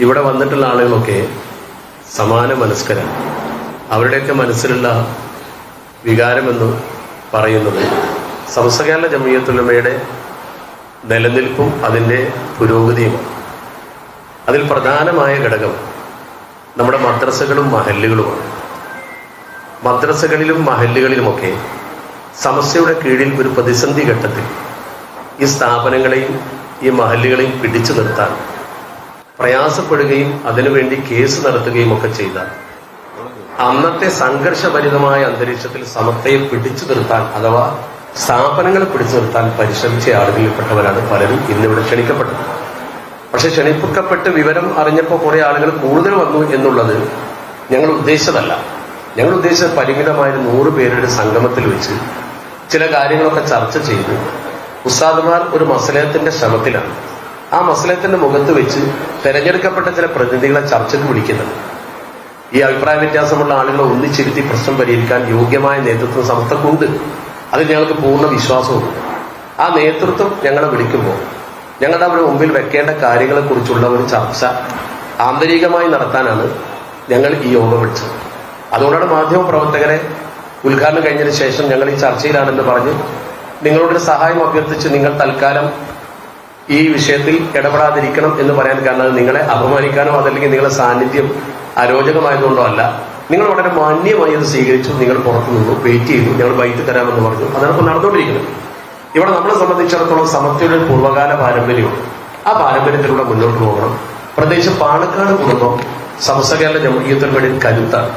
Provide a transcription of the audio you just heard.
ഇവിടെ വന്നിട്ടുള്ള ആളുകളൊക്കെ സമാന മനസ്കരാണ്. അവരുടെയൊക്കെ മനസ്സിലുള്ള വികാരമെന്ന് പറയുന്നത് സമസ്ത കേരള ജംഇയ്യത്തുൽ ഉലമയുടെ നിലനിൽപ്പും അതിൻ്റെ പുരോഗതിയുമാണ്. അതിൽ പ്രധാനമായ ഘടകം നമ്മുടെ മദ്രസകളും മഹല്ലുകളുമാണ്. മദ്രസകളിലും മഹല്ലുകളിലുമൊക്കെ സമസ്തയുടെ കീഴിൽ ഒരു പ്രതിസന്ധി ഘട്ടത്തിൽ ഈ സ്ഥാപനങ്ങളെയും ഈ മഹല്ലുകളെയും പിടിച്ചു നിർത്താൻ പ്രയാസപ്പെടുകയും അതിനുവേണ്ടി കേസ് നടത്തുകയും ഒക്കെ ചെയ്ത അന്നത്തെ സംഘർഷഭരിതമായ അന്തരീക്ഷത്തിൽ സമസ്തയെ പിടിച്ചു നിർത്താൻ അഥവാ സ്ഥാപനങ്ങളെ പിടിച്ചു നിർത്താൻ പരിശ്രമിച്ച ആളുകളിൽപ്പെട്ടവരാണ് പലരും ഇന്നിവിടെ ക്ഷണിക്കപ്പെട്ടത്. പക്ഷെ ക്ഷണിക്കപ്പെട്ട് വിവരം അറിഞ്ഞപ്പോൾ കുറെ ആളുകൾ കൂടുതൽ വന്നു എന്നുള്ളത് ഞങ്ങൾ ഉദ്ദേശിച്ചതല്ല. ഞങ്ങൾ ഉദ്ദേശിച്ചത് പരിമിതമായ 100 പേരുടെ സംഗമത്തിൽ വെച്ച് ചില കാര്യങ്ങളൊക്കെ ചർച്ച ചെയ്ത് ഉസ്താദുമാർ ഒരു മസലത്തിന്റെ ശ്രമത്തിലാണ്. ആ മസലത്തിന്റെ മുഖത്ത് വെച്ച് തെരഞ്ഞെടുക്കപ്പെട്ട ചില പ്രതിനിധികളെ ചർച്ചയ്ക്ക് വിളിക്കുന്നുണ്ട്. ഈ അഭിപ്രായ വ്യത്യാസമുള്ള ആളുകളെ ഒന്നിച്ചിരുത്തി പ്രശ്നം പരിഹരിക്കാൻ യോഗ്യമായ നേതൃത്വം സമസ്തക്കുണ്ട്. അതിൽ ഞങ്ങൾക്ക് പൂർണ്ണ വിശ്വാസവുമുണ്ട്. ആ നേതൃത്വം ഞങ്ങളെ വിളിക്കുമ്പോൾ ഞങ്ങളുടെ അവരുടെ മുമ്പിൽ വെക്കേണ്ട കാര്യങ്ങളെക്കുറിച്ചുള്ള ഒരു ചർച്ച ആന്തരികമായി നടത്താനാണ് ഞങ്ങൾ ഈ യോഗം വിളിച്ചത്. അതുകൊണ്ടാണ് മാധ്യമ പ്രവർത്തകരെ ഉദ്ഘാടനം കഴിഞ്ഞതിന് ശേഷം ഞങ്ങൾ ഈ ചർച്ചയിലാണെന്ന് പറഞ്ഞ് നിങ്ങളുടെ സഹായം അഭ്യർത്ഥിച്ച് നിങ്ങൾ തൽക്കാലം ഈ വിഷയത്തിൽ ഇടപെടാതിരിക്കണം എന്ന് പറയാൻ കാരണം നിങ്ങളെ അപമാനിക്കാനോ അതല്ലെങ്കിൽ നിങ്ങളുടെ സാന്നിധ്യം അരോചകമായതുകൊണ്ടോ അല്ല. നിങ്ങൾ വളരെ മാന്യമായി അത് സ്വീകരിച്ചു. നിങ്ങൾ പുറത്തു നിന്നു, വെയിറ്റ് ചെയ്തു, ഞങ്ങൾ ബൈറ്റ് തരാമെന്ന് പറഞ്ഞു. അതാണ് ഇപ്പോൾ നടന്നുകൊണ്ടിരിക്കുന്നത്. ഇവിടെ നമ്മളെ സംബന്ധിച്ചിടത്തോളം സമസ്തയുടെ ഒരു പൂർവ്വകാല പാരമ്പര്യമുണ്ട്. ആ പാരമ്പര്യത്തിലൂടെ മുന്നോട്ട് പോകണം. പ്രത്യേകിച്ച് പാണക്കാട് കുടുംബം സമസ്ത കേരള ജംഇയ്യത്തുൽ ഉലമയുടെ കരുത്താണ്.